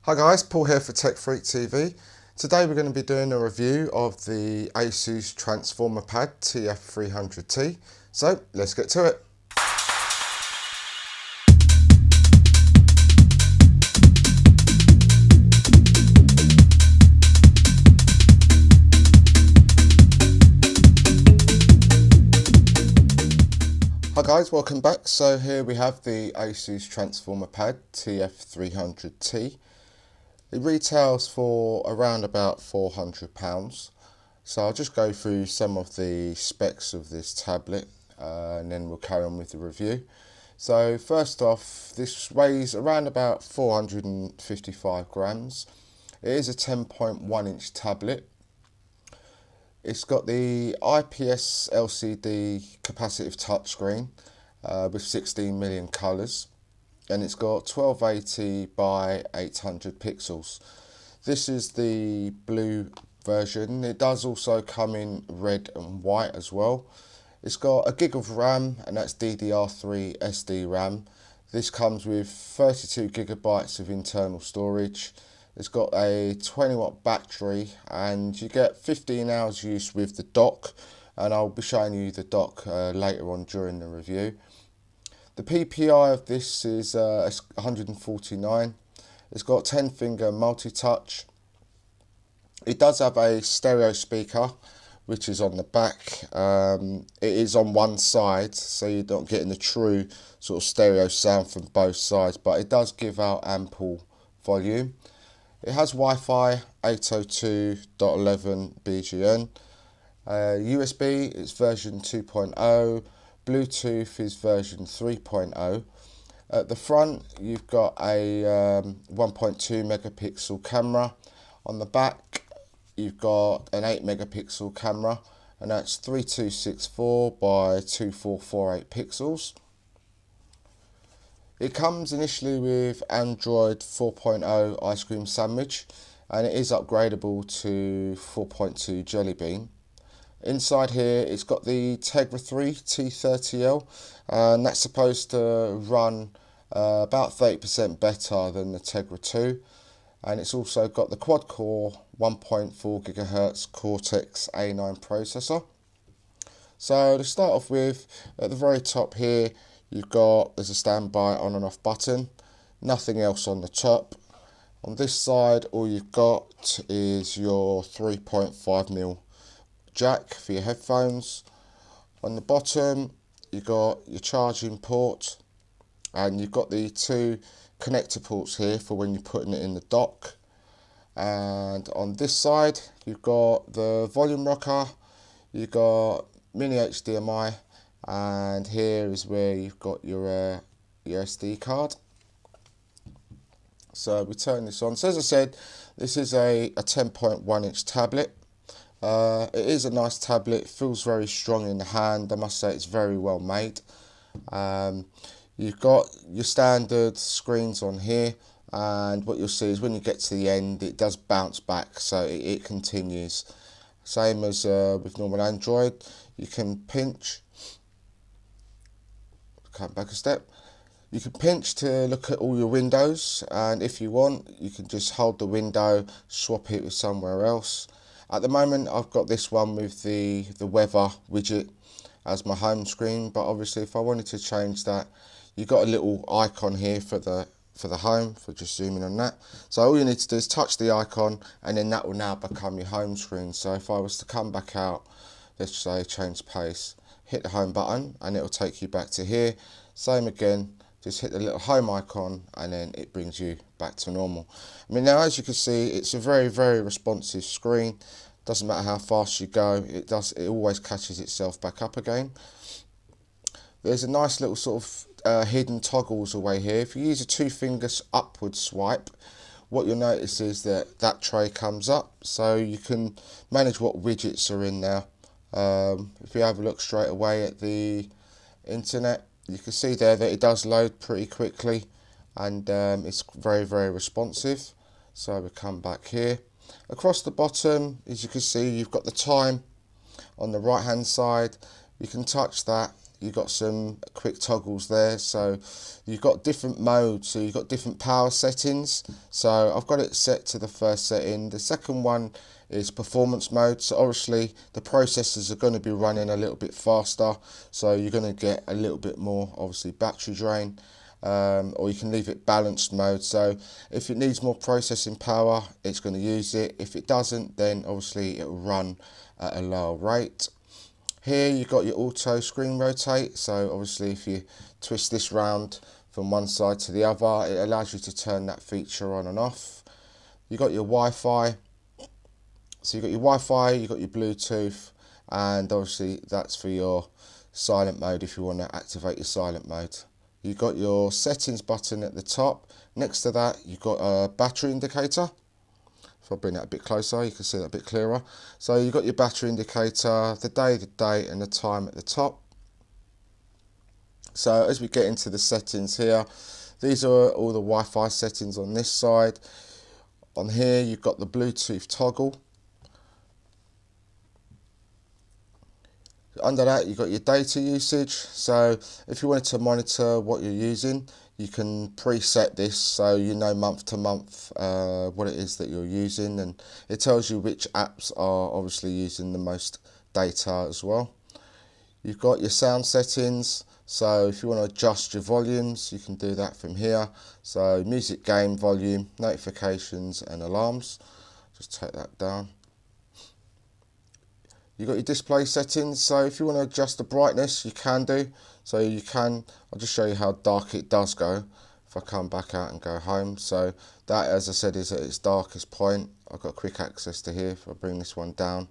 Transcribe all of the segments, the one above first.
Hi guys, Paul here for Tech Freak TV. Today we're going to be doing a review of the Asus Transformer Pad TF300T. So let's get to it. Hi guys, welcome back. So here we have the Asus Transformer Pad TF300T. It retails for around about £400. So I'll just go through some of the specs of this tablet and then we'll carry on with the review. So first off, this weighs around about 455 grams. It is a 10.1 inch tablet. It's got the IPS LCD capacitive touchscreen with 16 million colours. And it's got 1280 by 800 pixels. This is the blue version. It does also come in red and white as well. It's got a gig of RAM, and that's DDR3 SDRAM. This comes with 32 gigabytes of internal storage. It's got a 20 watt battery, and you get 15 hours use with the dock, and I'll be showing you the dock later on during the review. The PPI of this is 149. It's got 10 finger multi-touch. It does have a stereo speaker, which is on the back. It is on one side, so you're not getting the true sort of stereo sound from both sides, but it does give out ample volume. It has Wi-Fi 802.11 BGN. USB is version 2.0. Bluetooth is version 3.0. At the front, you've got a 1.2 megapixel camera. On the back, you've got an 8 megapixel camera, and that's 3264 by 2448 pixels. It comes initially with Android 4.0 Ice Cream Sandwich, and it is upgradable to 4.2 Jelly Bean. Inside here, it's got the Tegra 3 T30L, and that's supposed to run about 30% better than the Tegra 2. And it's also got the quad-core 1.4 GHz Cortex A9 processor. So to start off with, at the very top here, there's a standby on and off button, nothing else on the top. On this side, all you've got is your 3.5mm jack for your headphones. On the bottom, you've got your charging port, and you've got the two connector ports here for when you're putting it in the dock. And on this side, you've got the volume rocker, you've got mini HDMI, and here is where you've got your SD card. So we turn this on. So as I said, this is a 10.1 inch tablet. It is a nice tablet, it feels very strong in the hand. I must say it's very well made. You've got your standard screens on here, and what you'll see is when you get to the end, it does bounce back, so it continues. Same as with normal Android. You can pinch, come back a step. You can pinch to look at all your windows, and if you want, you can just hold the window, swap it with somewhere else. At the moment, I've got this one with the weather widget as my home screen, but obviously if I wanted to change that, you've got a little icon here for the home, for just zooming on that. So all you need to do is touch the icon, and then that will now become your home screen. So if I was to come back out, let's say change pace, hit the home button, and it will take you back to here. Same again, just hit the little home icon, and then it brings you back to normal. I mean, now as you can see, it's a very, very responsive screen. Doesn't matter how fast you go, it always catches itself back up again. There's a nice little sort of hidden toggles away here. If you use a 2-finger upward swipe, what you'll notice is that tray comes up, so you can manage what widgets are in there. If you have a look straight away at the internet, you can see there that it does load pretty quickly, and it's very, very responsive. So we come back here. Across the bottom, as you can see, you've got the time on the right hand side. You can touch that. you've got some quick toggles there. So you've got different modes, so you've got different power settings. So I've got it set to the first setting. The second one is performance mode. So obviously the processors are going to be running a little bit faster, so you're going to get a little bit more obviously battery drain. Or you can leave it balanced mode, so if it needs more processing power it's going to use it. If it doesn't, then obviously it will run at a lower rate. Here you've got your auto screen rotate, so obviously if you twist this round from one side to the other, it allows you to turn that feature on and off. You've got your Wi-Fi, so you've got your Wi-Fi, you've got your Bluetooth, and obviously that's for your silent mode if you want to activate your silent mode. You've got your settings button at the top. Next to that you've got a battery indicator. If I bring that a bit closer you can see that a bit clearer. So you've got your battery indicator, the day, the date and the time at the top. So as we get into the settings here, these are all the Wi-Fi settings on this side. On here you've got the Bluetooth toggle. Under that you've got your data usage, so if you wanted to monitor what you're using you can preset this so you know month to month what it is that you're using, and it tells you which apps are obviously using the most data as well. You've got your sound settings, so if you want to adjust your volumes you can do that from here. So music, game volume, notifications and alarms. Just take that down. You've got your display settings, so if you want to adjust the brightness you can do. So you can, I'll just show you how dark it does go if I come back out and go home. So that, as I said, is at its darkest point. I've got quick access to here. If I bring this one down,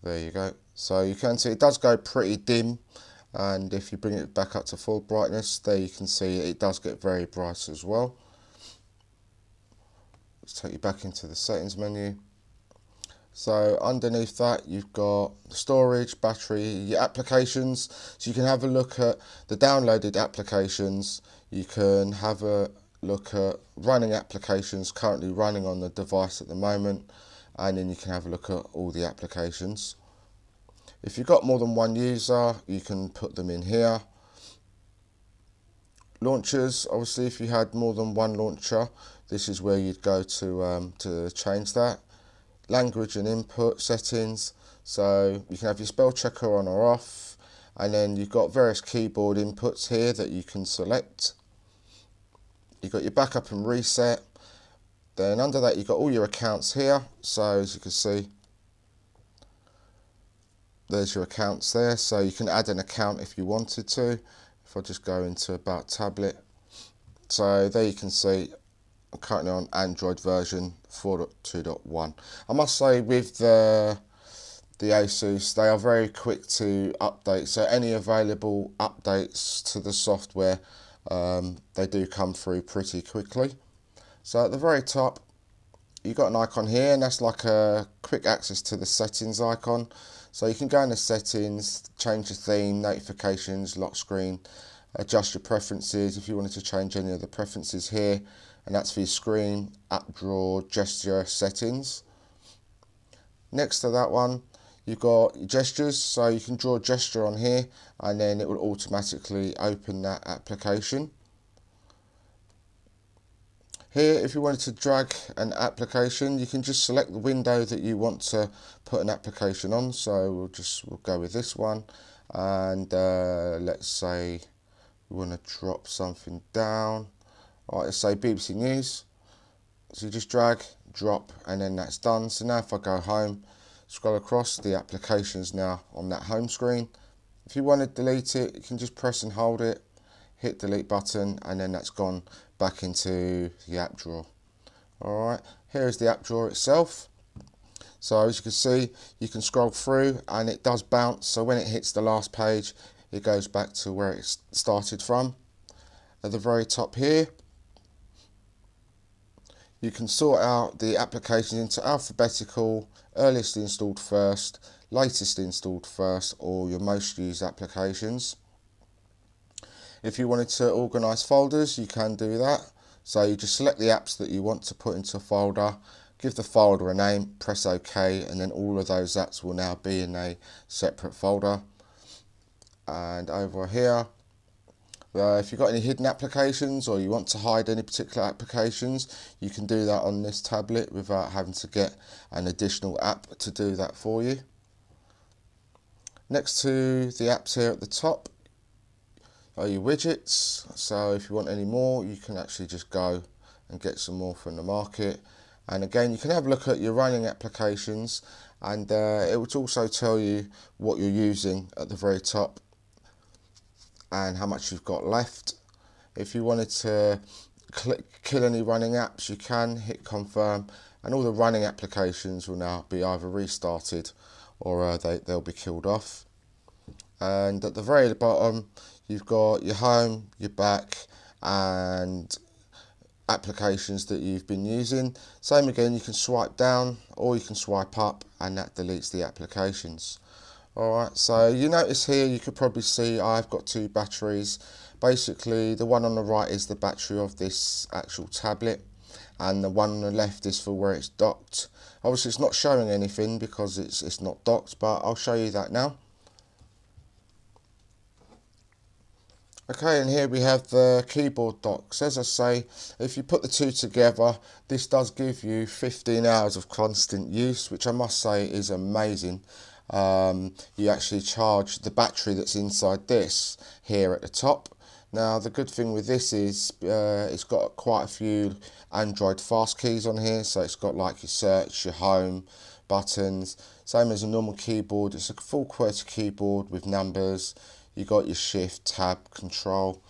there you go. So you can see it does go pretty dim, and if you bring it back up to full brightness, there you can see it does get very bright as well. Let's take you back into the settings menu. So underneath that you've got the storage, battery, your applications, so you can have a look at the downloaded applications, you can have a look at running applications currently running on the device at the moment, and then you can have a look at all the applications. If you've got more than one user you can put them in here. Launchers, obviously if you had more than one launcher this is where you'd go to change that. Language and input settings, so you can have your spell checker on or off, and then you've got various keyboard inputs here that you can select. You've got your backup and reset, then under that you've got all your accounts here, so as you can see there's your accounts there, so you can add an account if you wanted to. If I just go into About Tablet, so there you can see I'm currently on Android version 4.2.1. I must say with the Asus, they are very quick to update, so any available updates to the software they do come through pretty quickly. So at the very top you've got an icon here, and that's like a quick access to the settings icon. So you can go into settings, change the theme, notifications, lock screen, adjust your preferences if you wanted to change any of the preferences here, and that's for your screen, app drawer, gesture settings. Next to that one you've got your gestures, so you can draw a gesture on here and then it will automatically open that application. Here if you wanted to drag an application you can just select the window that you want to put an application on, so we'll go with this one, and let's say we want to drop something down. Alright, let's say BBC News, so you just drag, drop and then that's done. So now if I go home, scroll across, the application's now on that home screen. If you want to delete it you can just press and hold it, hit delete button, and then that's gone back into the app drawer. Alright, here is the app drawer itself. So as you can see you can scroll through and it does bounce, so when it hits the last page it goes back to where it started from. At the very top here you can sort out the applications into alphabetical, earliest installed first, latest installed first, or your most used applications. If you wanted to organise folders you can do that, so you just select the apps that you want to put into a folder, give the folder a name, press OK, and then all of those apps will now be in a separate folder. And over here, if you've got any hidden applications or you want to hide any particular applications, you can do that on this tablet without having to get an additional app to do that for you. Next to the apps here at the top are your widgets. So if you want any more, you can actually just go and get some more from the market. And again, you can have a look at your running applications, and it will also tell you what you're using at the very top and how much you've got left. If you wanted to kill any running apps, you can hit confirm, and all the running applications will now be either restarted or they'll be killed off. And at the very bottom, you've got your home, your back, and applications that you've been using. Same again, you can swipe down or you can swipe up, and that deletes the applications. Alright, so you notice here, you could probably see I've got two batteries. Basically, the one on the right is the battery of this actual tablet, and the one on the left is for where it's docked. Obviously it's not showing anything because it's not docked, but I'll show you that now. Okay, and here we have the keyboard docks. As I say, if you put the two together, this does give you 15 hours of constant use, which I must say is amazing. You actually charge the battery that's inside this here at the top. Now the good thing with this is it's got quite a few Android fast keys on here, so it's got like your search, your home buttons, same as a normal keyboard. It's a full QWERTY keyboard with numbers. You got your shift, tab, control.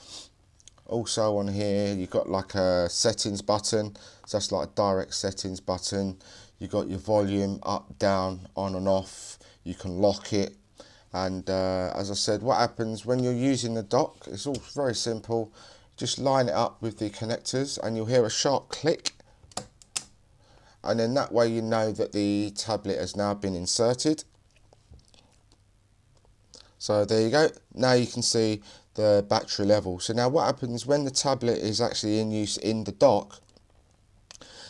Also on here you got like a settings button, so that's like a direct settings button. You got your volume up, down, on and off. You can lock it, and as I said, what happens when you're using the dock, it's all very simple. Just line it up with the connectors and you'll hear a sharp click, and then that way you know that the tablet has now been inserted. So there you go, now you can see the battery level. So now what happens when the tablet is actually in use in the dock,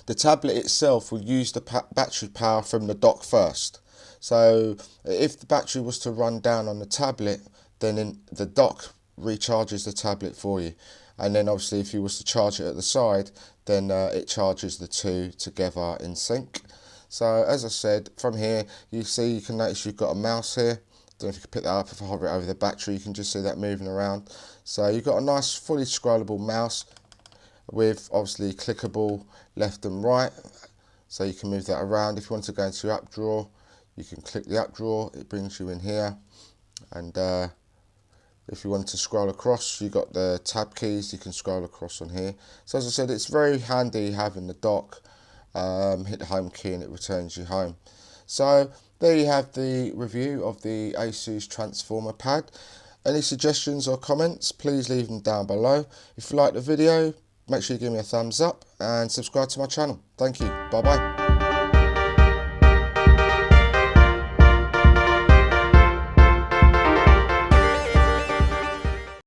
the tablet itself will use the battery power from the dock first. So if the battery was to run down on the tablet, then the dock recharges the tablet for you. And then obviously if you was to charge it at the side, then it charges the two together in sync. So as I said, from here you can notice you've got a mouse here. Don't know if you can pick that up. If I hover it over the battery, you can just see that moving around. So you've got a nice fully scrollable mouse with obviously clickable left and right, so you can move that around. If you want to go into your app drawer, you can click the app drawer, it brings you in here. And if you want to scroll across, you got the tab keys, you can scroll across on here. So as I said, it's very handy having the dock. Hit the home key and it returns you home. So there you have the review of the Asus Transformer Pad. Any suggestions or comments, please leave them down below. If you like the video, make sure you give me a thumbs up and subscribe to my channel. Thank you. Bye bye.